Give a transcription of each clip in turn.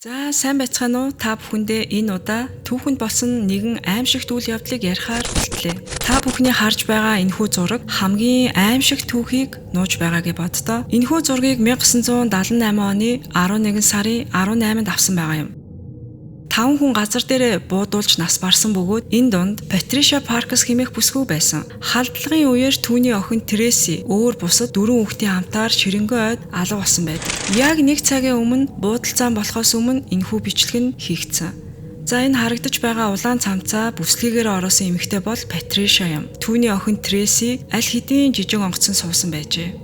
За сайн байцгаана уу? Та бүхэндээ энэ удаа түүхэнд болсон нэгэн аимшигт үйл явдлыг ярихаар бэлтлээ. Та бүхний харж байгаа энэхүү зураг хамгийн аимшигт түүхийг нууж байгаагээ боддоо. Энэхүү зургийг 1978 оны 11 сарын 18-нд авсан байгаа юм. 5 хүн газар дээрээ буудуулж нас барсан бөгөөд энэ дунд Патриша Паркс хэмээх бүсгүй байсан. Халдлагын үеэр түүний охин Треси өөр бусад 4 хүүхдийн хамтаар ширэнгөө ойд алга болсон байдаг. Яг нэг цагийн өмнө буудалцаан болохоос өмнө энэхүү бичлэг нь хийгдсэн. За энэ харагдаж байгаа улаан цамцаа бүслэгээр ороосон эмэгтэй бол Патриша юм. Түүний охин Треси аль хэдийн жижиг онгоцон суусан байжээ.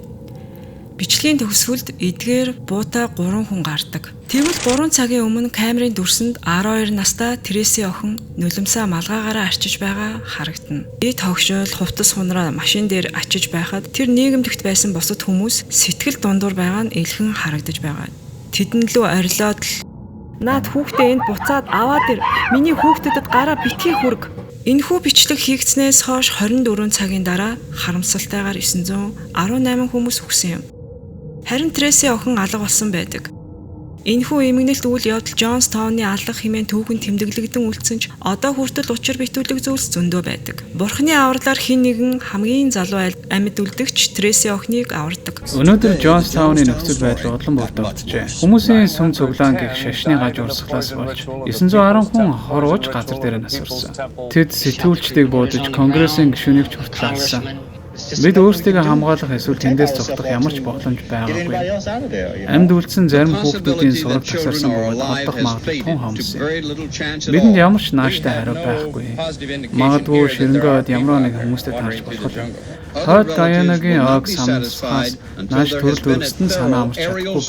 Бичлэгийн төгсгөлд эдгээр буутай 3 хүн гардаг. Тэгвэл 3 цагийн өмнө камерын дүрсэнд 12 настай Треси охин нулимсаа малгайгаараа арчиж байгаа харагдана. Эд хогшоол хувцас хунраа машин дээр ачиж байхад тэр нийгэмдэгт байсан бусад хүмүүс сэтгэл дундуур байгаа нь элхэн харагдаж байгаа. Тэдэн лөө орилоод л "Наад хүүхдээ энд буцаад аваад ир. Миний хүүхдэдэд гараа битгий хүрг." Энэхүү бичлэг хийгдснээс хойш 24 цагийн дараа харамсалтайгаар 918 хүмүүс өгсөн юм. Харин Треси охин алга болсон байдаг. Энэхүү эмгэнэлт үйл явдал Джонстауны алга хэмээн түүхэнд тэмдэглэгдэн үлдсэн ч одоо хүртэл учир битүүлэг зүйлс зөндөө байдаг. Бурхны авралаар хэн нэгэн хамгийн залуу амьд үлдэгч Треси охиныг авардаг. Өнөөдөр Джонстауны нөхцөл байдал удлан бүрдэгджээ. Хүмүүсийн сүм цуглаан гих шашны гаж урсгалаас болж 910 хүн хорууж газар дээр нас орсон. Тэд сэтгүүлчдийг буудаж Конгрессийн гишүүнийг ч хүртэл алсан. Бид өөрсдийгөө хамгаалах эсвэл тэндээс зогтох ямар ч боломж байгаагүй. Амьд үлдсэн зарим хүүхдүүдийн сураг тасарсан бөгөөд холдох магадлал тун хомсон. Бидэнд ямар ч нааштай хариу байхгүй. Магадгүй ширэнгөөд ямар нэг хүмүүстэй таарч болох юм. Хойд Гаянагийн ог самнаас нааш төрөл төрөстөнд санаа амарч чадахгүй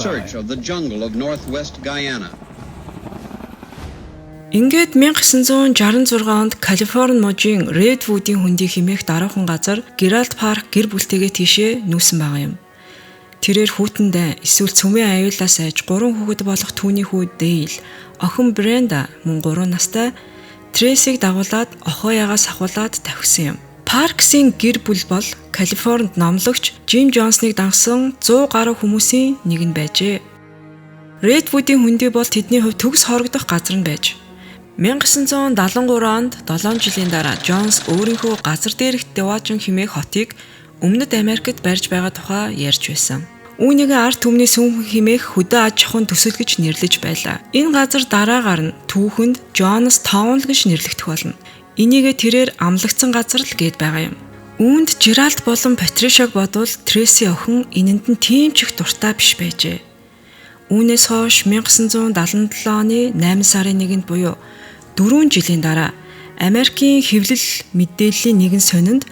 байна. Ингээд 1966 онд Калифорни мужийн Редвудын хөндий хэмээх дараахан газар Геральт Парк гэр бүлтэйгээ тийшээ нүүсэн байгаа юм. Тэрээр хүүтэндээ эсвэл цөмийн аюулаас айж 3 хүүхэд болох түүний хүү Дейл, охин Бренда мөн 3 настай Тресиг дагуулад охоёогоос ахуулаад тавхисан юм. Парксийн гэр бүл бол Калифорнид номлогч Жим Джонсныг дангасан 100 гаруй хүмүүсийн нэг нь байжээ. Редвудын хөндий бол тэдний хувьд төгс хорогдох газар нь байж 1973 онд 7 жилийн дараа Джонс өөрийнхөө газар дээрх Деважин хэмээх хотыг Өмнөд Америкт барьж байгаа тухай ярьж байсан. Үүнийг ард түмний сүм хэмээх хөдөө аж ахуйн төсөл гэж нэрлэж байлаа. Энэ газар дараагаар нь түүхэнд Джонс Таун гэж нэрлэгдэх болно. Энийгээ тэрээр амлагдсан газар л гээд байгаа юм. Үүнд Жеральд болон Патришаг бодвол Треси охин энэнд нь тийм ч их дуртай биш байжээ. Үүнээс хойш 1977 оны 8 сарын 1-нд буюу 4 жилийн дараа Америкийн хэвлэл мэдээллийн нэгэн сонинд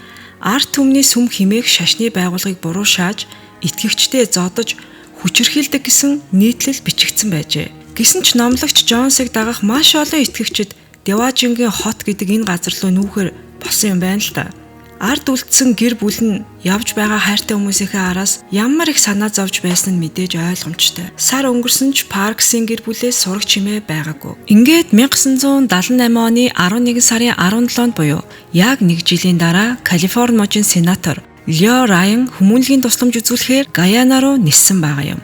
ард түмний сүм хэмээх шашны байгууллагыг буруу шааж итгэгчдээ зодож хүчирхийлдэг гэсэн нийтлэл бичигдсэн байжээ. Гэсэн ч номлогч Джонсыг дагах маш олон итгэгчид Деважингийн хот гэдэг энэ газар руу нүүхээр болсон юм байна л та. Ард үлдсэн гэр бүл нь явж байгаа хайртай хүмүүсийнхээ араас ямар их санаа зовж байсан нь мэдээж ойлгомжтой. Сар өнгөрсөн ч Парксийн гэр бүлээс сураг чимээ байгаагүй. Ингээд 1978 оны 11 сарын 17-нд буюу яг 1 жилийн дараа Калифорни мужийн сенатор Лео Райан хүмүүнлэгийн тусламж үзүүлэхээр Гаяна руу ниссэн байгаа юм.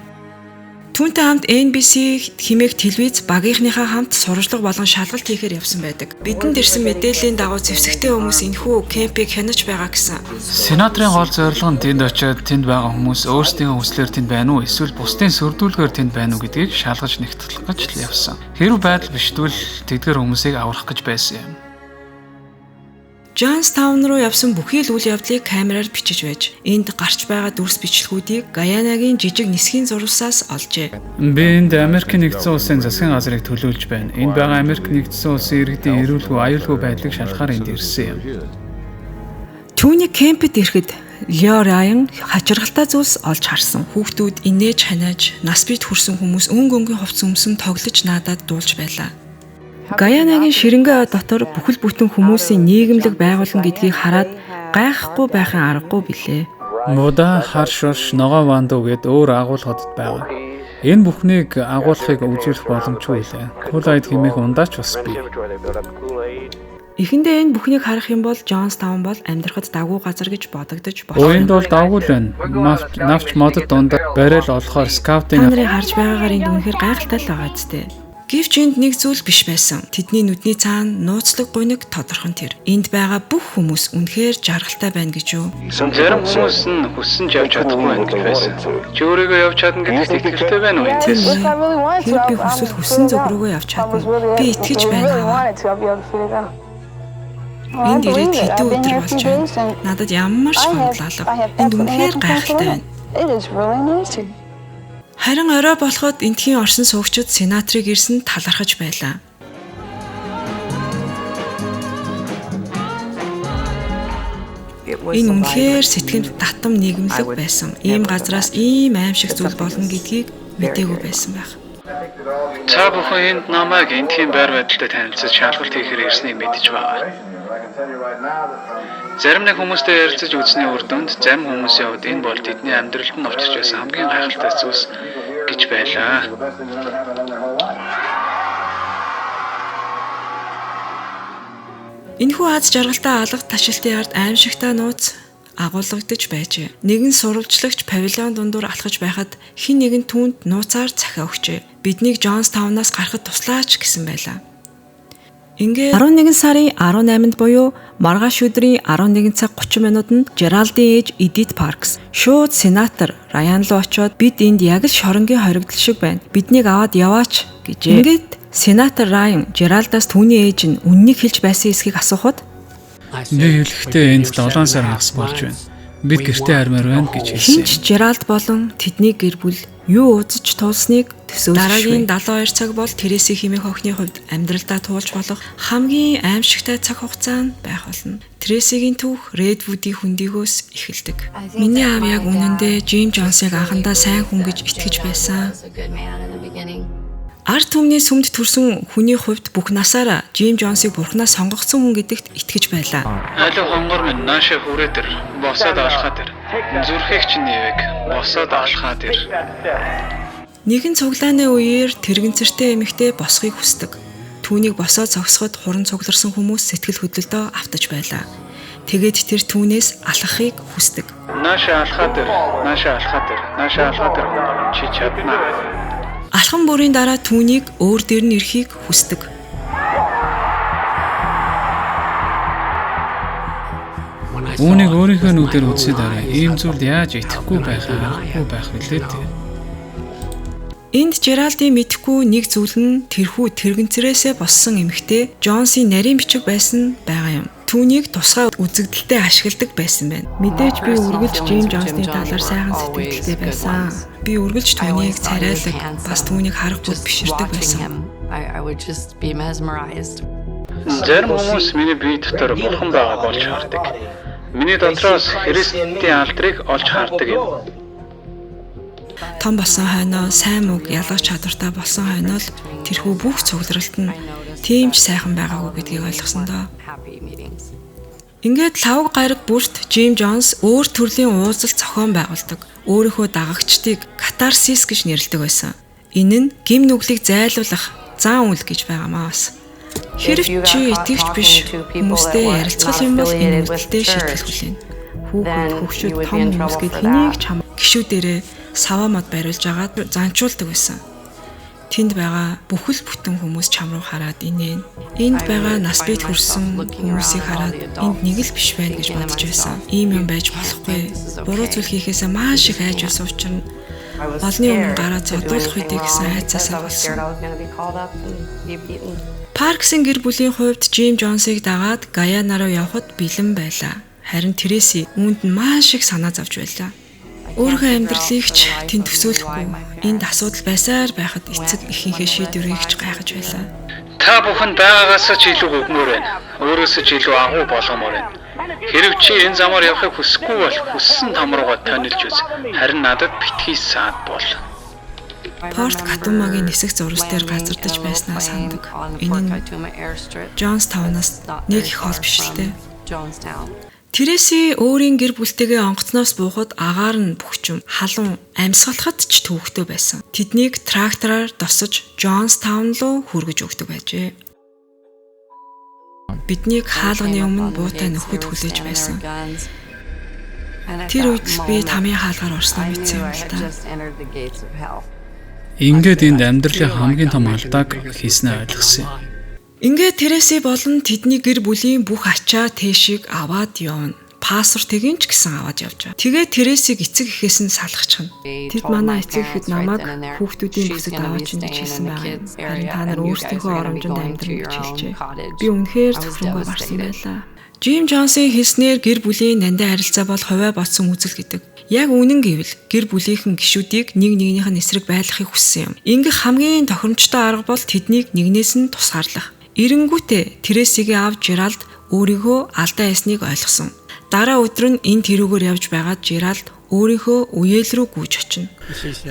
Түүнтэй хамт NBC хэмээх телевиз багийнхныхаа хамт сурвалжлага болон шалгалт хийхээр явсан байдаг. Бидэнд ирсэн мэдээллийн дагуу зэвсэгтэй хүмүүс энэхүү кемпийг хянаж байгаа гэсэн. Сенаторын гол зорилго нь тэнд очиод тэнд байгаа хүмүүс өөрсдийн хүслээр тэнд байна уу эсвэл бусдын сүрдүүлгээр тэнд байна уу гэдгийг шалгаж нэгтгэх гэж л явсан. Хэрв байдал бишдвэл тэдгээр хүмүүсийг аврах гэж байсан юм. Джонстаун руу явсан бүхий л үйл явдлыг камераар бичиж байж, энд гарч байгаа дүрс бичлэгүүдийг Гаянагийн жижиг нисхийн зурвасаас олжээ. Би энд Америкийн нэгдсэн улсын засгийн газрыг төлөөлж байна. Энд байгаа Америк нэгдсэн улсын иргэдийн эрүүлгүй аюулгүй байдлыг шалгахаар энд ирсэн юм. Түүний кемпэд ирэхэд Лео Райан хачиргалтай зүйлс олж харсан. Хүүхдүүд инээж ханиаж, нас бит хүрсэн хүмүүс өнгө хувцс өмсөн тоглож наадаад дуулж байлаа. Гаянагийн ширэнгөө дотор бүхэл бүтэн хүмүүсийн нийгэмлэг байгуулна гэдгийг хараад гайхахгүй байхын аргагүй билээ. Муда хар шорш ногоо вандуу гэд өөр агуулгадд байгаа. Энэ бүхнийг агуулгыг үзүүлэх боломжгүй лээ. Кулайд хэмээх ундаач бас бий. Эхэндээ энэ бүхнийг харах юм бол Джонстаун бол амьдрахад дагуу газар гэж бодогдож болох. Энд бол дагуу л байна. Навч модод дунд барил олохоор скаутинг харж байгаагаар энд үнэхээр гайхалтай л байгаа зү. Гэвч энд нэг зүйл биш байсан. Тэдний нүдний цаана нууцлаг гуниг тодорхон тэр. Энд байгаа бүх хүмүүс үнэхээр жаргалтай байна гэж юу? Зарим хүмүүс нь хүссэн ч явж чадахгүй байх байсан. Чи өөрийгөө явж чадна гэдэгт итгэлтэй байна уу энэс? Тэр би хүсвэл хүссэн зөв рүүгээ явж чадна. Би итгэж байна. Энд ирээд хэдэн өдөр болж байна. Надад ямар ч хандлалга. Энд үнэхээр гайхалтай байна. Харин орой болоход эндхийн орсон суугчид сенаторыг ирсэн талархаж байлаа. Энэ үнэхээр сэтгэмд татам нийгэмлэг байсан. Ийм газраас ийм аимшиг зүйл болно гэдгийг мэдээгүй байсан байх. Та бүхэн энд намайг эндхийн байр байдалтай танилцаж шалгалт хийхээр ирснийг мэдэж байгаа. Зарим нэг хүмүүстэй ярилцаж үзсний үр дүнд зарим хүмүүсийн хувьд энэ бол тэдний амьдралд нь учирч байсан хамгийн гайхалтай зүйлс гэж байлаа. Энэхүү аз жаргалтай алга ташилтын ард аимшигтай нууц агуулгадж байжээ. Нэгэн сурвалжлагч павильон дундуур алхаж байхад хэн нэгэн түүнд нууцаар захиа өгчээ. Биднийг Джонстаунаас гарахад туслаач гэсэн байлаа. Ингээд 11 сарын 18-нд буюу маргааш өдрийн 11 цаг 30 минутанд Жералдын ээж Эдит Паркс шууд сенатор Райан руу очиод бид энд яг л шоронгийн хоригдол шиг байна. Биднийг аваад яваач гэжээ. Ингээд сенатор Райан Жералдаас түүний ээж нь үннийг хэлж байсан эсхийг асуухад би хэлэхдээ энд 7 сар хагас болж байна. Бид гэртээ хармаар байна гэж хэлсэн. Хинч Жералд болон тэдний гэр бүл юу уудаж туулсныг төсөөлж дараагийн 72 цаг бол Тересийн хэмээх охины хувьд амьдралдаа туулж болох хамгийн аимшигтай цаг хугацаа байх болно. Тересигийн түүх Редвудийн хөндийгөөс эхэлдэг. Миний аав яг үнэндээ Джим Джонсыг анхандаа сайн хүн гэж итгэж байсан. Ард түмний сүмд төрсөн хүний хувьд бүх насаараа Джим Джонсыг бурхнаас сонгогдсон хүн гэдэгт итгэж байлаа. Алуу хонгор минь наашаа хүрээдэр босоод алхаад ир. Зүрхийг чинь нэвэг босоод алхаад ир. Нэгэн цуглааны үеэр тэрэгэнцэртэй эмэгтэй босхийг хүсдэг. Түүнийг босоод зогсоход хуран цугларсан хүмүүс сэтгэл хөдлөлтөө автаж байлаа. Тэгээд тэр түүнээс алхахыг хүсдэг. Наашаа алхаад ир. Наашаа алхаад ир. Наашаа алхаад ир. Чи чадна. Алхан бүрийн дараа түүнийг өөр дээр нь ирэхийг хүсдэг. Үүнийг өөрийнхөө нүдээр үзсэй дараа ийм зүйлд яаж итгэхгүй байхаа байх вүлээ. Энд Жералдын мэдхгүй нэг зүйл нь тэрхүү тэрэгэнцрээсээ боссон эмэгтэй Джонсын нарийн бичиг байсан байгаа юм. Түүнийг тусгай үзэгдэлтэд ашигладаг байсан байна. Мэдээж би үргэлж Джим Джонсны талаар сайхан сэтгэлдээ байсан. Би үргэлж түүнийг царайлаг, бас түүнийг харах бүр биширдэг байсан. Зарим хүмүүс миний бие дотор бурхан байгаа болж хардаг. Миний дотроос Христийн алдрыг олж хардаг юм. Том болсон хойноо сайн мөг ялгах чадвартай болсон хойноо л тэрхүү бүх цугларалт нь тийм ч сайхан байгаагүй гэдгийг ойлгосон доо. Ингээд лавг гараг бүрт Джим Джонс өөр төрлийн уулзалт зохион байгуулдаг. Өөрийнхөө дагагчдыг катарсис гэж нэрлэдэг байсан. Энэ нь гим нүглийг зайлуулах зан үйл гэж байгаамаа бас. Хэрв чи итгэвч биш хүмүүстэй ярилцгал юм бол энэ үйлдэлтэй шийтгэл хүлээнэ. Хүүхэд, хөгшүүд, том хүмүүс гээд хэнийг ч гişүүдэрээ саваа мод бариулж агаад занчуулдаг байсан. Тэнд байгаа бүхэл бүтэн хүмүүс чам руу хараад инээн. Энд байгаа нас бий хүрсэн хүмүүсийг хараад энд нэг л биш байна гэж бодож байсан. Ийм юм байж болохгүй. Буруу зүйл хийхээсээ маш их айж байсан учраас олны өмнө гараад зодуулах үедээ гэсэн айцаасаа болсон. Парксын гэр бүлийн хувьд Джим Джонсыг дагаад Гаяна руу явхад бэлэн байлаа. Харин Тереси үүнд нь маш их санаа зовж байлаа. Өөрийнхөө амьдралыг ч тэнд төсөөлөхгүй. Энд асуудал байсаар байхад эцэг эхийнхээ шийдвэрийг ч гайхаж байлаа. Та бүхэн байгаагаас ч илүү өгмөр байна. Өөрөөсөө ч илүү агуу болгомоор байна. Хэрв чи энэ замаар явахыг хүсэхгүй бол хүссэн там руугаа тонилж үз. Харин надад битгий саад бол. Порт Катумагийн нисэх зурвас дээр газардаж байснаа сандаг. Энэ нь Джонстаунаас нэг их хол биш л дээ. Тереси өөрийн гэр бүлтэйгээ онгоцноос буухад агаар нь бөхчүм, халуун, амьсгалахад ч төвөгтэй байсан. Тэднийг трактороор досож Джонстаун руу хүргэж өгдөг байжээ. Биднийг хаалганы өмнө буутай нөхөд хүлээж байсан. Тэр үед л би тамийн хаалгаар орсноо мэдсэн юм л та. Ингээд энд амьдралын хамгийн том алдааг хийснээ ойлгосон юм. Ингээд Тереси болон тэдний гэр бүлийн бүх ачаа тэшиг аваад явна. Пассвортыг ч гэсэн аваад явж байгаа. Тэгээд Тересиг эцэг эхээс нь салгачихна. Тэд манай эцэг эхэд намайг хүүхдүүдийн бүсэд аваач гэж хэлсэн байгаа юм. Харин та нар өөрсдийнхөө оромжинд амьдрах гэж хэлжээ. Би үнэхээр зөвхөнгөө гарсан байлаа. Джим Джонсын хэлснээр гэр бүлийн нандин харилцаа бол хувиа ботсон үзэл гэдэг. Яг үнэн гэвэл гэр бүлийнхэн гишүүдийг нэг нэгнийх нь эсрэг байлгахыг хүссэн юм. Ингэх хамгийн тохиромжтой арга бол тэднийг нэгнээс нь тусгаарлах. Эренгүүтээ Тересигийн аав Жеральд өөрийгөө алдаа хийснийг ойлгосон. Дараа өдөр нь энэ тэрүүгээр явж байгаад Жеральд өөрийнхөө үеэл рүү гүйж очино.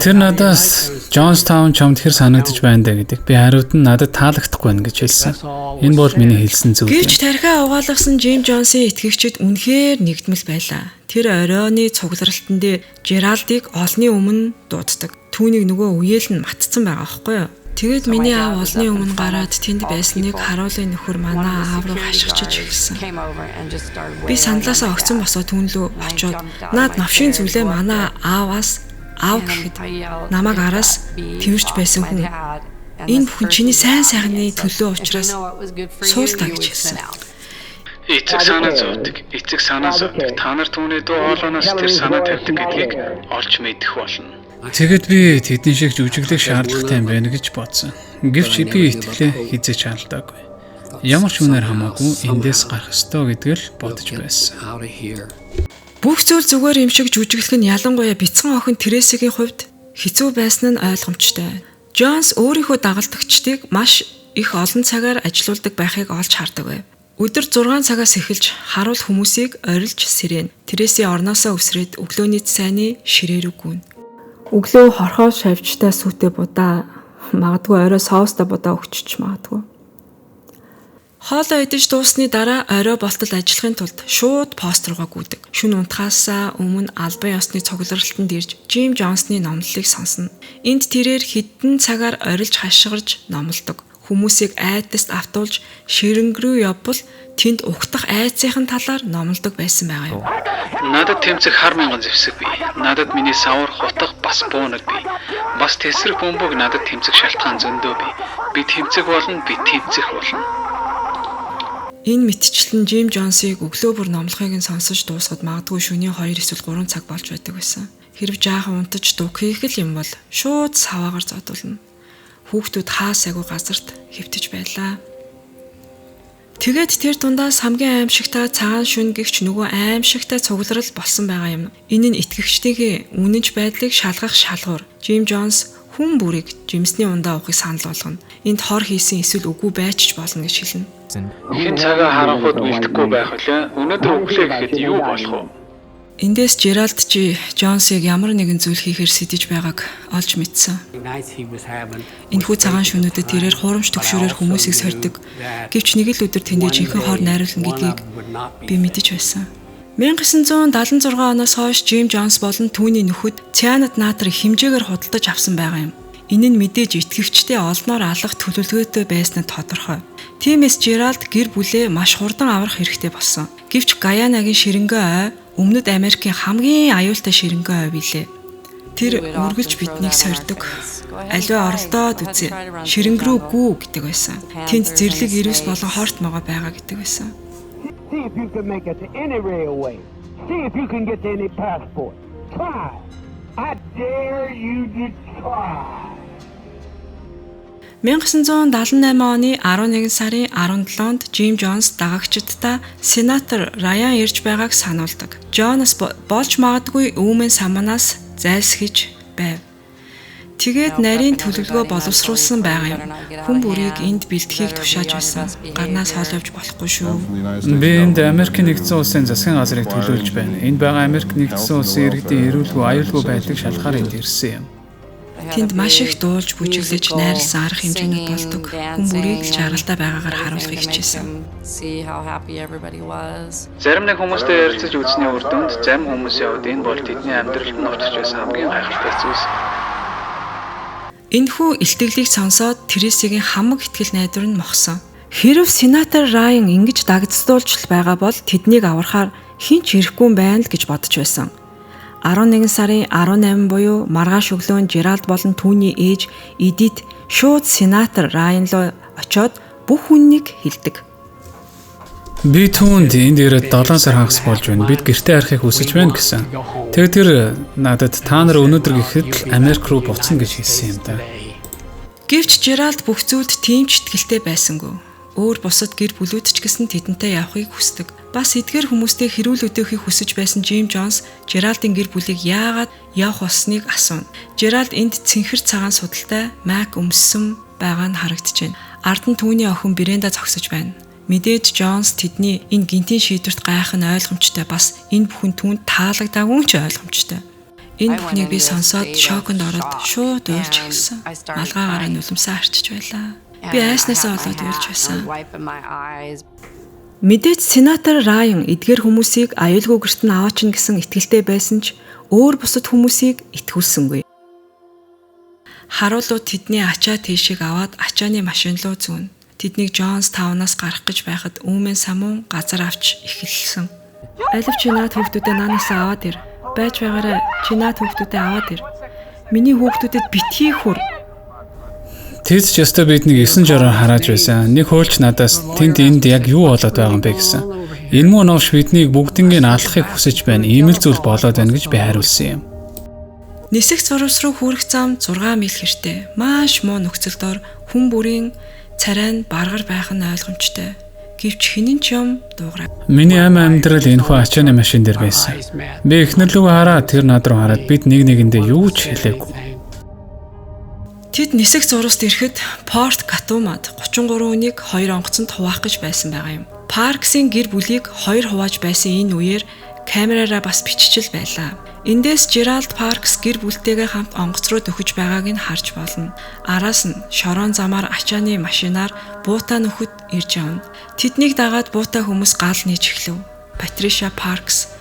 Тэр надаас Джонстаун чамд хэр санагдаж байна даа гэдэг. Би хариуд нь надад таалагдахгүй байна гэж хэлсэн. Энэ бол миний хэлсэн зүйл. Гэвч тархиа угаалгасан Джим Джонсын итгэгчид үнэхээр нэгдмэл байлаа. Тэр оройны цугларалтан дээр Жеральдыг олны өмнө дууддаг. Түүнийг нөгөө үеэл нь матцсан байгаа байхгүй юу? Тэгээд миний аав олны өмнө гараад тэнд байсныг харуулын нөхөр манай аав руу хашгичиж эхэлсэн. Би сандлаасаа огцон босоод түүн лөө очиод наад навшийн зүйлээ манай ааваас аав гэхэд намайг араас тэрч байсан хүн. Энэ бүхэн чиний сайн сайхны төлөө учраас суултаа гэж хэлсэн. Эцэг санаа зовдөг. Эцэг санаа зовдөг. Та нар түүний дуу хоолойноос тэр санаа тавьдаг гэдгийг олж мэдэх болно. Тэгэд би тэдний шиг жүжиглэх шаардлагатай юм байна гэж бодсон. Гэвч би итгэлээ хизээч алдаагүй. Ямар ч үнээр хамаагүй эндээс гарах ёстой гэдгээр л бодож байсан. Бүх зүйл зүгээр юм шиг жүжиглэх нь ялангуяа бяцхан охин Тересигийн хувьд хэцүү байсан нь ойлгомжтой. Джонс өөрийнхөө дагалдагчдыг маш их олон цагаар ажилуулдаг байхыг олж хардаг байв. Өдөр 6 цагаас эхэлж харуул хүмүүсийг орилж сэрэн. Тереси орноосоо өсрээд өглөөний цайны ширээ рүү гүн. Өглөө хорхоо шавьжтай сүтэ будаа магадгүй орой соустай будаа өгчөж магадгүй. Хоолоо идэж дуусны дараа орой болтол ажиллахын тулд шууд пост руугаа гүйдэг. Шөнө унтахаасаа өмнө албан ёсны цугларалтанд ирж Джим Джонсны номлолыг сонсно. Энд тэрээр хэдэн цагаар орилж хашгирж номлодог. Хүмүүсийг айдаст автуулж ширэнг рүү явбал тэнд угтах айцын талаар номлодог байсан байгаа юм. Надад тэмцэх хар мянган зэвсэг бий. Надад миний савар хутга бас буунаг бий. Бас тесрэх бөмбөг надад тэмцэх шалтгаан зөндөө бий. Би тэмцэх болно, би тэмцэх болно. Энэ мэтчлэн Джим Джонсыг өглөө бүр номлохыг нь сонсож дуусгаад магадгүй шөнийн 2 эсвэл 3 цаг болж байдаг байсан. Хэрв жаахан унтаж дуг хийх л юм бол шууд саваагаар зодуулна. Хүүхдүүд хаасаагүй газарт хэвтэж байлаа. Тэгээд тэр дундаас хамгийн аимшигтай цагаан шүн гихч нөгөө аимшигтай цугларал болсон байгаа юм. Энэ нь итгэгчдийн үнэнч байдлыг шалгах шалгуур. Джим Джонс хүн бүрийг жимсний ундаа уухыг санал болгоно. Энд хор хийсэн эсвэл үгүй байж ч болно гэж хэлнэ. Хэн цагаа харанхуйд үлдэхгүй байх вүлээ. Өнөөдөр өглөө гэхэд юу болох вэ? Эндээс Жеральд Джонсыг ямар нэгэн зүйл хийхээр сэтэж байгааг олж мэдсэн. Энэхүү цагаан шөнөдөд тэрээр хуурамч төгшөөрөөр хүмүүсийг сордог. Гэвч нэг л өдөр тэндээ жинхэнэ хор найруулна гэдгийг би мэдэж байсан. 1976 оноос хойш Джим Джонс болон түүний нөхөд цянат натрыг хэмжээгээр худалдаж авсан байгаа юм. Энэ нь мэдээж итгэгчдээ олноор алах төлөвлөгөөтэй байсан нь тодорхой. Тиймээс Жеральд гэр бүлээ маш хурдан аврах хэрэгтэй болсон. Гэвч Гаянагийн ширэнгөө ой Өмнөд Америкийн хамгийн аюултай ширэнгөө ой билээ. Тэр үргэлж биднийг сордог. Аливаа оролдоод үзье. Ширэнг рүү гүү гэдэг байсан. Тэнд зэрлэг ирвэс болон хорт могоо байгаа гэдэг байсан. See if you can make it to any railway. See if you can get to any passport. Try. I dare you to try. 1978 оны 11 сарын 17-нд Джим Джонс дагагчдаа сенатор Райан ирж байгааг сануулдаг. Джонс болж магадгүй үүмэн самнаас зайлсхийж байв. Тэгээд нарийн төлөвлөгөө боловсруулсан байгаа юм. Хүн бүрийг энд бэлтгэхийг тушааж байсан. Гарнаас хол явж болохгүй шүү. Би энд Америкийн нэгдсэн улсын засгийн газрыг төлөөлж байна. Энд байгаа Америк нэгдсэн улсын иргэдийн эрүүлгүй аюулгүй байдлыг шалгахаар энд ирсэн юм. Тэнд маш их дуулж бүжиглэж найрлсан арга хэмжээнүүд болдог. Хүн бүрийг л жаргалтай байгаагаар харуулахыг хичээсэн. Зарим нэг хүмүүстэй ярилцаж үзсний үр дүнд зарим хүмүүсийн хувьд энэ бол тэдний амьдралд нь очиж байсан хамгийн гайхалтай зүйлс. Энэхүү илтгэлийг сонсоод Тересигийн хамаг итгэл найдвар нь мохсон. Хэрв сенатор Райан ингэж дагцдуулж байгаа бол тэднийг аврахаар хэн ч ирэхгүй юм байна л гэж бодож байсан. 11 сарын 18 буюу маргааш өглөө Жеральд болон түүний ээж Эдит шууд сенатор Райан руу очиод бүх үннийг хэлдэг. Би түүнд энд ирээд 7 сар хагас болж байна. Бид гэртээ арихыг хүсэж байна гэсэн. Тэгээд тэр надад та нар өнөөдөр гэхэд Америк руу буцна гэж хэлсэн юм да. Гэвч Жеральд бүх зүйлд тийм ч итгэлтэй байсангүй. Өөр бусад гэр бүлүүд ч гэсэн тэдэнтэй явахыг хүсдэг. Бас эдгээр хүмүүстэй хэрүүл өдөөхийг хүсэж байсан Жим Джонс Жеральдын гэр бүлийг яагаад явах болсныг асууна. Жеральд энд цэнхэр цагаан судалтай Мак өмссөн байгаа нь харагдаж байна. Ард нь түүний охин Бренда зогсож байна. Мэдээж Джонс тэдний энэ гинтийн шийдвэрт гайх нь ойлгомжтой, бас энэ бүхэн түүнд таалагдаагүй ч ойлгомжтой. Энэ бүхнийг би сонсоод шоконд ороод шууд уйлж эхэлсэн. Малгайгаараа нулимсаа арчиж байлаа. Би айснасаа болоод уйлж байсан. Мэдээж сенатор Райан эдгээр хүмүүсийг аюулгүй гэрт нь аваачин гэсэн итгэлтэй байсан ч өөр бусад хүмүүсийг итгүүлсэнгүй. Харуулууд тэдний ачаа тийшийг аваад ачааны машин руу зүүн. Тэднийг Джонс таунаас гарах гэж байхад үүмэн самуун газар авч эхэлсэн. Алив чи наад хүүхдүүдээ наанасаа аваад ир. Байж байгаарай. Чи наад хүүхдүүдээ аваад ир. Миний хүүхдүүдэд битгий хүр. Тэд ч ёстой биднийг 9 жороор харааж байсан. Нэг хуульч надаас тэнд энд яг юу болоод байгаа юм бэ гэсэн. Энэ муу новш биднийг бүгднийг алахыг хүсэж байна. Ийм л зүйл болоод байна гэж би хариулсан юм. Нисэх зурвас руу хүрэх зам 6 миль хэртэй. Маш муу нөхцөл дор хүн бүрийн царай нь баргар байх нь ойлгомжтой. Гэвч хинэн ч юм дуугараа. Миний амьдрал энэхүү ачааны машин дээр байсан. Би эхнэр лүү хараад тэр над руу хараад бид нэг нэгэндээ юу ч хэлээгүй. Тэд нисэх зурваст ирэхэд Порт Катумад 33 хүнийг 2 онгоцонд хуваах гэж байсан байгаа юм. Парксын гэр бүлийг 2 хувааж байсан энэ үеэр камераараа бас биччихэл байлаа. Эндээс Жеральд Паркс гэр бүлтэйгээ хамт онгоц руу дөхөж байгааг нь харж болно. Араас нь шорон замаар ачааны машинаар буутаа нөхөд ирж явна. Тэднийг дагаад буутаа хүмүүс гал нээж эхлэв. Патриша Паркс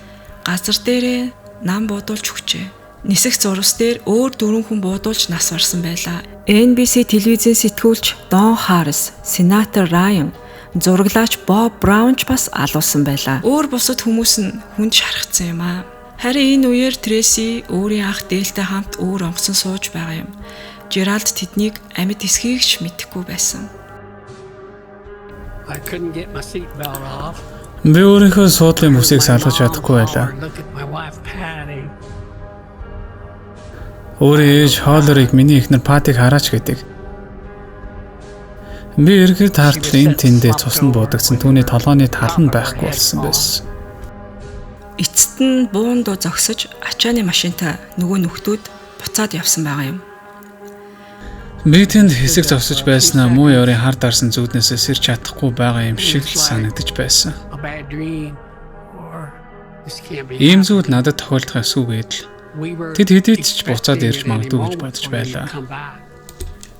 газар дээрээ нам буудуулж өгчээ. Нисэх зурвас дээр өөр 4 хүн буудуулж нас барсан байлаа. NBC телевизийн сэтгүүлч Дон Харрис, сенатор Райан, зураглаач Боб Браун ч бас алуулсан байлаа. Өөр бусад хүмүүс нь хүнд шархсан юм аа. Харин энэ үеэр Трейси өөрийн ах Дэлтэй хамт өөр онгоцон сууж байгаа юм. Жеральд тэднийг амьд эсхийг ч мэдэхгүй байсан. Би өөрийнхөө суудлын бүсийг салгаж чадахгүй байлаа. Өөрийн ээж Холлерыг миний эхнэр Патиг хараач гэдэг. Би эргээд хартал энэ тэндээ цуснд буудагдсан түүний толгойн тал нь байхгүй болсон байсан. Эцэст нь буун дуу зогсож ачааны машинтай нөгөө нөхдүүд буцаад явсан байгаа юм. Би тэнд хэсэг зогсож байснаа муу ёрын хар дарсан зүуднээсээ сэрч чадахгүй байгаа юм шиг л санагдаж байсан. Ийм зүйл надад тохиолдох эсвүүгээд л тэд хэдийд ч буцаад ирж магадгүй гэж бодож байлаа.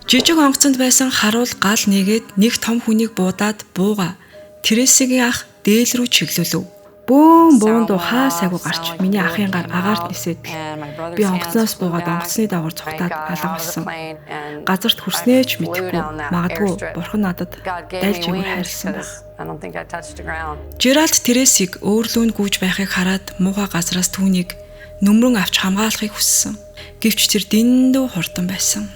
Жижиг онгоцонд байсан харуул гал нэгээд нэг том хүнийг буудаад бууга. Трейсигийн ах дээл рүү чиглүүлв. Буун дуу хаа сайгүй гарч миний ахын гар агаарт нисээд би онгоцноос буугаад онгоцны давар цухтаад алга болсон. Газарт хүрснээ ч мэдэхгүй. Магадгүй бурхан надад дайлж өгөр хайрлсан байх. Жеральд Трейсиг өөрлөөнд гүйж байхыг хараад муухай газраас түүнийг нүмрэн авч хамгаалахыг хүссэн. Гэвч тэр дэндүү хурдан байсан.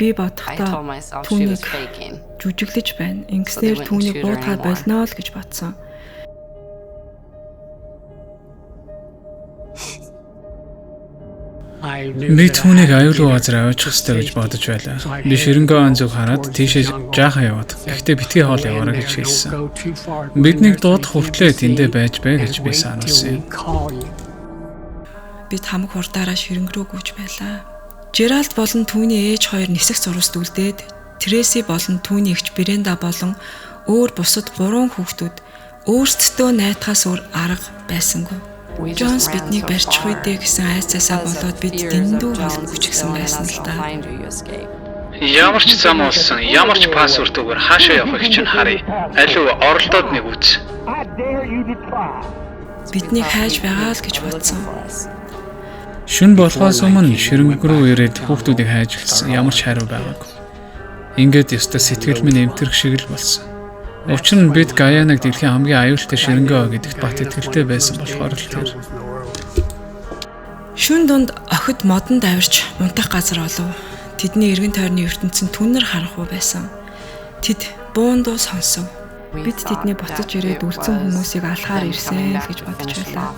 Би бодохдоо түүнийг жүжиглэж байна. Ингэснээр түүнийг буудгаа болно л гэж бодсон. Би түүнийг аюулгүй газар аваачих ёстой гэж бодож байлаа. Би ширэнгөө анзууг хараад тийшээ жаахан яваад. Гэхдээ битгий хоол яваарай гэж хэлсэн. Биднийг дуудах хүртлээр тэндээ байж бай гэж би сануулсан. Бид хамаг хурдаараа ширэнг рүү гүйж байлаа. Жеральд болон түүний ээж хоёр нисэх зурваст үлдээд Трейси болон түүний эгч Бренда болон өөр бусад 3 хүүхдүүд өөрсдөө найтахаас өөр арга байсангүй. Джонс биднийг барьчих үедээ гэсэн айцаасаа болоод бид дэндүү холбогч гисэн байсан л да. Ямар ч зам олсон, ямар ч пассвортоор хаашаа явахыг чинь харъя. Аливаа оролдоод нэг үз. Биднийг хайж байгаа л гэж бодсон. Шүн болохоос өмнө ширэнг рүү ирээд хүүхдүүдийг хайж эхэлсэн. Ямар ч хариу байгаагүй. Ингээд ёстой сэтгэл минь эмтэрх шиг л болсон. Учир нь бид Гаянаг дэлхийн хамгийн аюултай ширэнгөө гэдэгт бат итгэлтэй байсан болохоор л тэр. Шүүн дунд охид модонд авирч унтах газар олов. Тэдний эргэн тойрны ертөнцийн түнэр харанхуй байсан. Тэд буун дуу сонсов. Бид тэдний буцаж ирээд үлдсэн хүмүүсийг алхаар ирсэн л гэж бодож байлаа.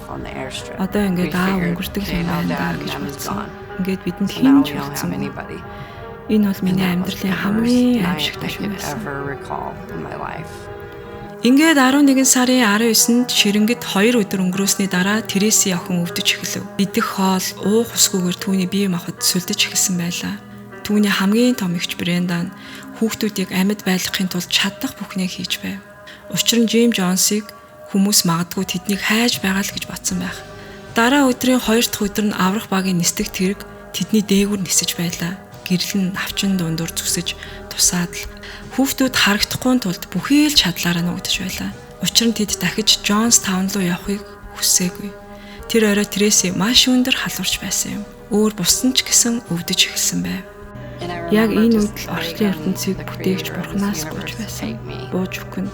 Одоо ингээд өнгөрдөг юм байна гэж бодсон. Ингээд бидэнд хинж болцсон. Энэ бол миний амьдралын хамгийн аимшигтай шүү байсан. Ингээд 11 сарын 19-нд ширэнгэд 2 өдөр өнгөрөөсний дараа Тереси охин өвдөж эхэлв. Идэх хоол, уух усгүйгээр түүний бие махбод сүлдэж эхэлсэн байлаа. Түүний хамгийн том эгч Брендан хүүхдүүдийг амьд байлгахын тулд чадах бүхнээ хийж байв. Учир нь Джим Джонсыг хүмүүс магадгүй тэднийг хайж байгаа л гэж бодсон байх. Дараа өдрийн 2 дахь өдөр нь аврах багийн нисдэг тэрэг тэдний дээгүүр нисэж байлаа. Гэрэл нь навчин дундуур зүсэж тусаад л хүүхдүүд харагдахгүй тулд бүхий л чадлаараа нуугдж байлаа. Учир нь тэд дахиж Джонстаун руу явахыг хүссээгүй. Тэр орой Треси маш өндөр халуурч байсан юм. Өөр буссан ч гэсэн өвдөж эхэлсэн байв. Яг энэ үед л орчлын ертөнцийг бүтээгч Бурханаас гуйж байсан. Бууж өгөн.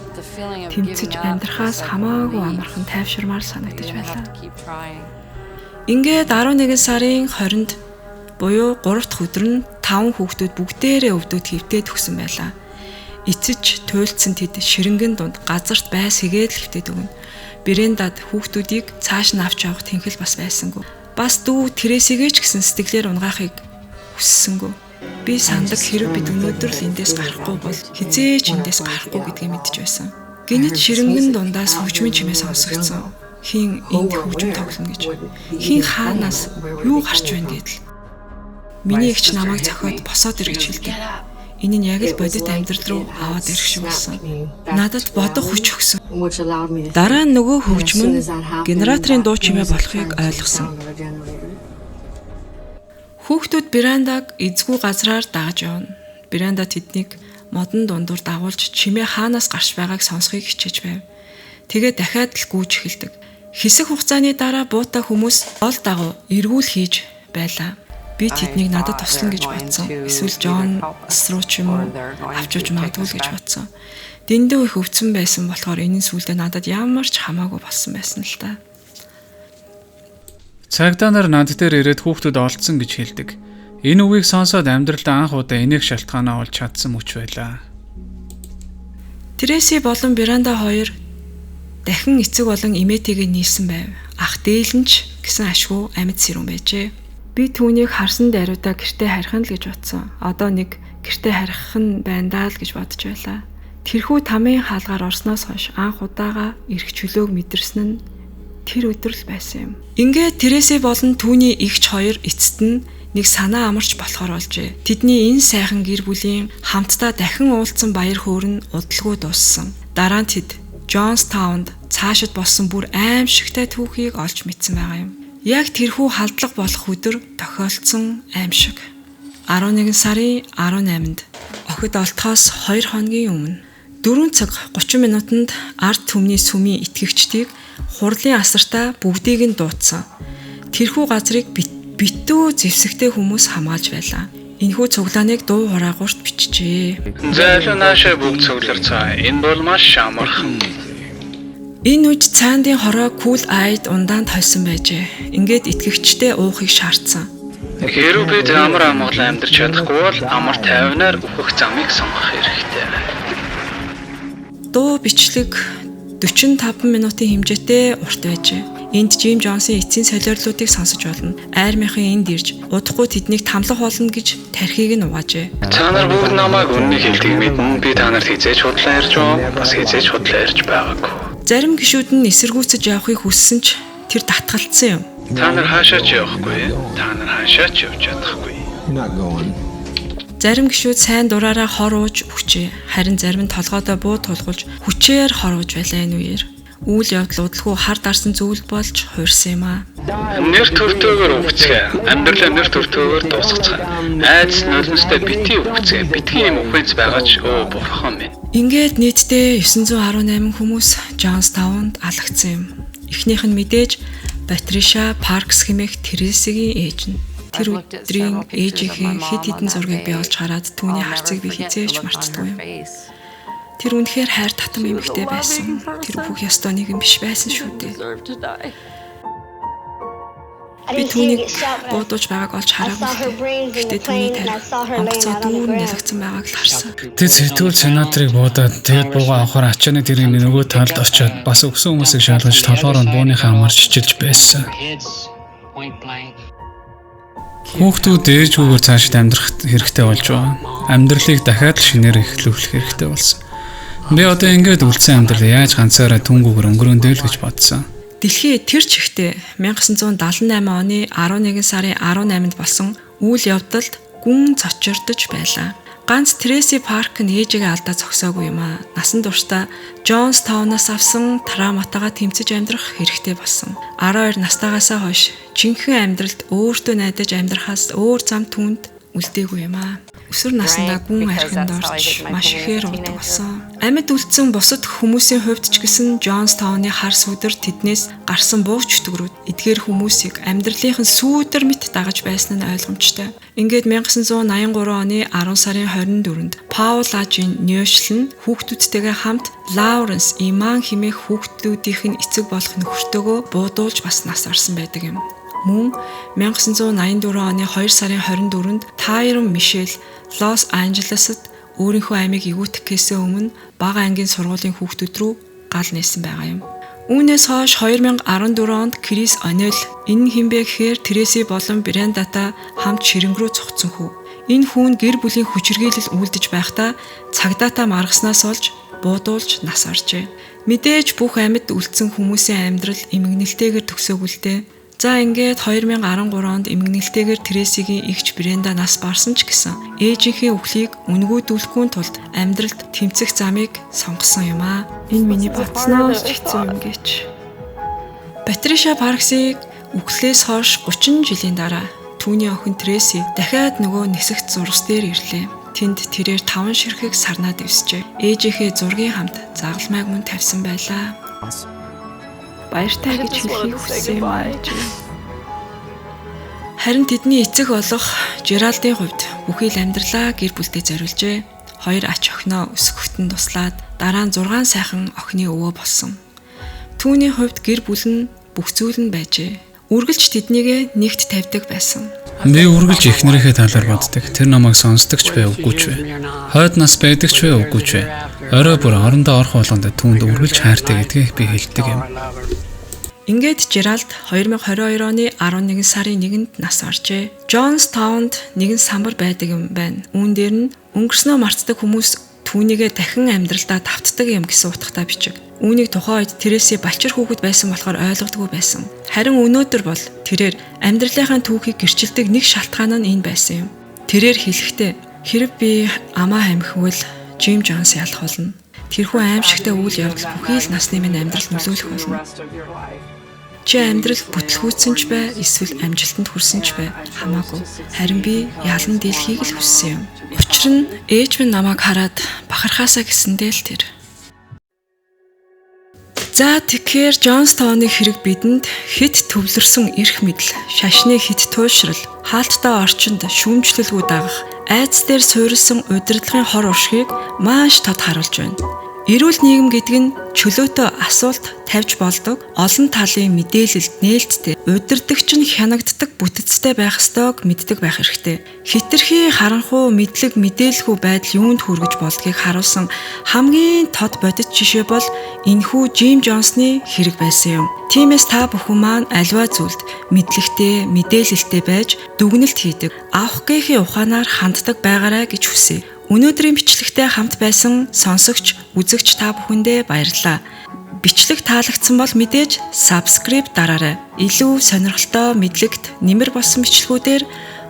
Тэмцэж амьдрахаас хамаагүй амархан тайвширмаар санагдаж байлаа. Ингээд 11 сарын 20-нд буюу 3 дахь өдөр нь 5 хүүхдүүд бүгдээрээ өвдөд хөвтөд төгсөн байлаа. Эцэж туйлдсан тэд ширэнгэн дунд газарт байс хийгээд л хөвтөд өгнө. Брендад хүүхдүүдийг цааш нь авч явах тэнхэл бас байсангүй. Бас дүү Тересигээ ч гэсэн сэтгэлээр унгаахыг хүссэнгүй. Би сандаг хэрэг бид өнөөдөр л эндээс гарахгүй бол хизээч эндээс гарахгүй гэдгийг мэдэж байсан. Гинэт ширэнгэн дундаас хөгжмийн чимээ сонсогдсон. Хин энд хөгжим тоглоно гэж. Хин хаанаас юу гарч байна гэдэл. Миний эгч намайг зохиод босоод ир гэж хэлдэг. Энэ нь яг л бодит амьдрал руу аваад ирэх шиг болсон. Надад бодох хүч өгсөн. Дараа нь нөгөө хөгжим нь генераторын дуу чимээ болохыг ойлгосон. Хүүхдүүд Брандаг эзгүй газраар дагаж явна. Бранда тэднийг модон дундуур дагуулж чимээ хаанаас гарч байгааг сонсхийг хичээж байв. Тэгээд дахиад л гүйж эхэлдэг. Хэсэг хугацааны дараа буута хүмүүс ол дагуу эргүүл хийж байлаа. Би тэднийг надад туслана гэж бодсон. Эсвэл Джон руу ч юм уу авч явж магадгүй л гэж бодсон. Дэндүү их өвцөн байсан болохоор энэ сүлдээ надад ямар ч хамаагүй болсон байсан л та. Цагдаа нар над дээр ирээд хүүхдүүд олдсон гэж хэлдэг. Энэ үгийг сонсоод амьдралдаа анх удаа энийг шалтгаанаа олж чадсан мөч байлаа. Треси болон Бранда хоёр дахин эцэг болон эмээтэйгээ нийлсэн байв. Ах дээлэнч гэсэн ашгүй амьд сэрүүн байжээ. Би түүнийг харсан даруйдаа гэртээ харих нь л гэж бодсон. Одоо нэг гэртээ харих нь байна даа л гэж бодож байлаа. Тэрхүү тамийн хаалгаар орсноос хойш анх удаага эрх чөлөөг мэдэрсэн нь тэр өдөр л байсан юм. Ингээд Тереси болон түүний эгч хоёр эцэст нь нэг санаа амарч болохоор болжээ. Тэдний энэ сайхан гэр бүлийн хамтдаа дахин уулзсан баяр хөөр нь удалгүй дууссан. Дараа нь тэд Джонстаунд цаашид болсон бүр аимшигтай түүхийг олж мэдсэн байгаа юм. Яг тэрхүү халдлага болох өдөр тохиолдсон аимшиг. 11 сарын 18-нд охид олдохоос 2 хоногийн өмнө 4 цаг 30 минутанд ард түмний сүмийн итгэгчдийг хурлын асартаа бүгдийг нь дуудсан. Тэрхүү газрыг битүү зэвсэгтэй хүмүүс хамгаалж байлаа. Энэхүү цуглааныг дуу хураагуурт бичжээ. Зайлуу наашаа бүгд цугларцгаа. Энэ бол маш амархан. Энэ үед цаандын хороо Cool Eyed ундаанд хойсон байжээ. Ингээд итгэгчтэй уухыг шаардсан. Хэрвээ бид амар амгалан амьдарч чадахгүй бол амар тайвнаар өөхөх замыг сонгох хэрэгтэй. Дуу бичлэг 45 минутын хэмжээтэй урт байжээ. Энд Джим Джонсын эцсийн солиорлуудыг сонсож болно. Айрмынхан энд ирж удахгүй тэднийг тамлах болно гэж тархийг нь угаажээ. Та нар бүгд намайг үннийг хэлдэг мэднэ. Би та нарт хизээж худлаа ярьж байгаа. Бас хизээж худлаа ярьж байгаагүй. Зарим гишүүд нь эсэргүүцэж явахыг хүссэн ч тэр татгалцсан юм. Та нар хаашаач явахгүй. Та нар хаашаач явж чадахгүй. Зарим гишүүд сайн дураараа хор ууж өгчээ. Харин зарим нь толгойдоо буу тулгуулж хүчээр хор ууж байлаа энэ үеэр. Үйл явдал удалгүй хар дарсан зүйл болж хуурсан юм аа. Нэр төртөөгөр өгцгөө. Амьдралаа нэр төртөөгөр дуусгацгаа. Айдас нулимстай битгий өгцгөө. Битгий юм ухвэнц байгаа ч өө бурхан минь. Ингээд нийтдээ 918 хүмүүс Джонстаунд алагдсан юм. Эхнийх нь мэдээж Патриша Паркс хэмээх Тересигийн ээж нь. Тэр өдрийн ээжийнхээ хэд хэдэн зургийг би олж хараад түүний харцыг би хизээч мартдаггүй юм. Тэр үнэхээр хайр татам эмэгтэй байсан. Тэр бүх ёстой нэг юм биш байсан шүү дээ. Би түүнийг буудуулж байгааг олж хараагүй. Гэтэ түүний тарих онгоцоо дүүрэн ялагдсан байгааг л харсан. Тэд сэтгүүл сенаторыг буудаад тэгээд бууга авахаар ачааны тэрийн нөгөө талд очиод бас өгсөн хүмүүсийг шалгаж толгоор нь бууныхаа амаар чичилж байсан. Хүүхдүүд ээжгүйгээр цаашид амьдрах хэрэгтэй болж байгаа. Амьдралыг дахиад л шинээр эхлүүлэх хэрэгтэй болсон. Би одоо ингэж үлдсэн амьдрал яаж ганцаараа түнгүүгээр өнгөрөөндөө л гэж бодсон. Дэлхий тэр чигтээ 1978 оны 11 сарын 18-нд болсон үйл явдалд гүн цочирдож байлаа. Ганц Трейси Парк нь ээжигээ алдаа зогсоогүй юм аа. Насан туршдаа Джонстаунаас авсан травматагаа тэмцэж амьдрах хэрэгтэй болсон. 12 настайгаасаа хойш жинхэнэ амьдралд өөртөө найдаж амьдрахаас өөр зам түнд үлдээгүй юм аа. Өсвөр насндаа гүн архинд орж маш ихээр удаг болсон. Амьд үлдсэн бусад хүмүүсийн хувьд ч гэсэн Джонстауны хар сүдэр тэднээс гарсан бууч төгрүүд эдгээр хүмүүсийг амьдралынхын сүүдэр мэт дагаж байсан нь ойлгомжтой. Ингээд 1983 оны 10 сарын 24-нд Паул Ажийн Ньёшл нь хүүхдүүдтэйгээ хамт Лауренс Иман хэмээх хүүхдүүдийн эцэг болох нөхөртөөгөө буудуулж бас нас орсон байдаг юм. Мөн 1984 оны 2 сарын 24-нд Тайрон Мишель Лос Анжелесд өөрийнхөө амийг эгүүтгэхээс өмнө бага ангийн сургуулийн хүүхдүүд рүү гал нээсэн байгаа юм. Үүнээс хойш 2014 онд Крис Онел энэ хэмбэ гэхээр Трейси болон Брендата хамт ширэнг рүү цугцсан хүү. Энэ хүн гэр бүлийн хүчирхийлэл үлдэж байхдаа цагдаатай маргаснаас олж буудуулж нас оржээ. Мэдээж бүх амьд үлдсэн хүмүүсийн амьдрал эмгэнэлтэйгээр төгсөөгүй л дээ. За ингээд 2013 онд эмгэнэлтэйгээр Трейсигийн эгч Бренда нас барсан ч гэсэн ээжийнхээ үхлийг үнгүүдүүлэхгүй тулд амьдралд тэмцэх замыг сонгосон юм аа. Энэ миний бодсноос ч хэцүү юм гэж. Патриша Парксыг үхлээс хойш 30 жилийн дараа түүний охин Трейси дахиад нөгөө нисэгт зургас дээр ирлээ. Тэнд тэрээр 5 ширхэг сарнаад ивсжээ. Ээжийнхээ зургийн хамт загалмайг мөн тавьсан байлаа. Баяртай гэж хэлхийг хүссэн юм аа. Харин тэдний эцэг болох Жералдын хувьд бүхий л амьдралаа гэр бүлдээ зориулжээ. 2 ач охиноо өсгөхтөн туслаад дараа нь 6 сайхан охины өвөө болсон. Түүний хувьд гэр бүл нь бүх зүйл нь байжээ. Үргэлж тэднийг нэгт тавьдаг байсан. Би үргэлж эхнэрийнхээ талаар боддог. Тэр намайг сонсдог ч бай үгүй ч бай. Хойд нас байдаг ч бай үгүй ч бай. Орой бүр орондоо орох болгонд түүнд үргэлж хайртай гэдгийг би хэлдэг юм. Ингээд Жералд 2022 оны 11 сарын 1-нд нас оржээ. Джонстаунд нэгэн самбар байдаг юм байна. Үүн дээр нь өнгөрснөө мартдаг хүмүүс түүнийгээ дахин амьдралдаа давтдаг юм гэсэн утгатай бичиг. Үүнийг тухайн үед Трейси балчир хүүхэд байсан болохоор ойлгодгүй байсан. Харин өнөөдөр бол тэрээр амьдралынхаа түүхийг гэрчилдэг нэг шалтгаан нь энэ байсан юм. Тэрээр хэлэхдээ хэрэг би амаа хамхивал Жим Джонс ялах болно. Тэрхүү аимшигтай үйл явдал бүхий л насны минь амьдрал нөлөөлөх болно. Чи амьдрал бүтлгүүцсэн ч бай, эсвэл амжилтанд хүрсэн ч бай, хамаагүй. Харин би ялан дийлхийг л хүссэн юм. Учир нь ээж минь намайг хараад бахархаасаа гэсэндээ л тэр. За тэгэхээр Джонстауны хэрэг бидэнд хит төвлөрсөн эрх мэдэл, шашны хит туйлшрал, хаалттай орчинд шүүмжлэлгүй дагах, айдас дээр суурилсан удирдлагын хор уршгийг маш тод харуулж байна. Эрүүл нийгэм гэдэг нь чөлөөтэй асуулт тавьж болдог, олон талын мэдээлэлд нээлттэй, удирдагч нь хянагддаг бүтэцтэй байх ёстойг мэддэг байх хэрэгтэй. Хитрхи харанхуй мэдлэг мэдээлгүй байдал юунд хүргэж болдгийг харуулсан хамгийн тод бодит жишээ бол энэхүү Жим Джонсны хэрэг байсан юм. Тиймээс та бүхэн маань альва зүйлд мэдлэгтэй, мэдээлэлтэй байж дүгнэлт хийдэг, авах гээхийн ухаанаар ханддаг байгаарай гэж хүсье. Өнөөдрийн бичлэгтэй хамт байсан сонсогч, үзэгч та бүхэндээ баярлалаа. Бичлэг таалагдсан бол мэдээж subscribe дараарай. Илүү сонирхолтой мэдлэгт нэмэр болсон бичлэгүүдээр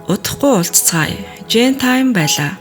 удахгүй уулзцаая. Gen Time байлаа.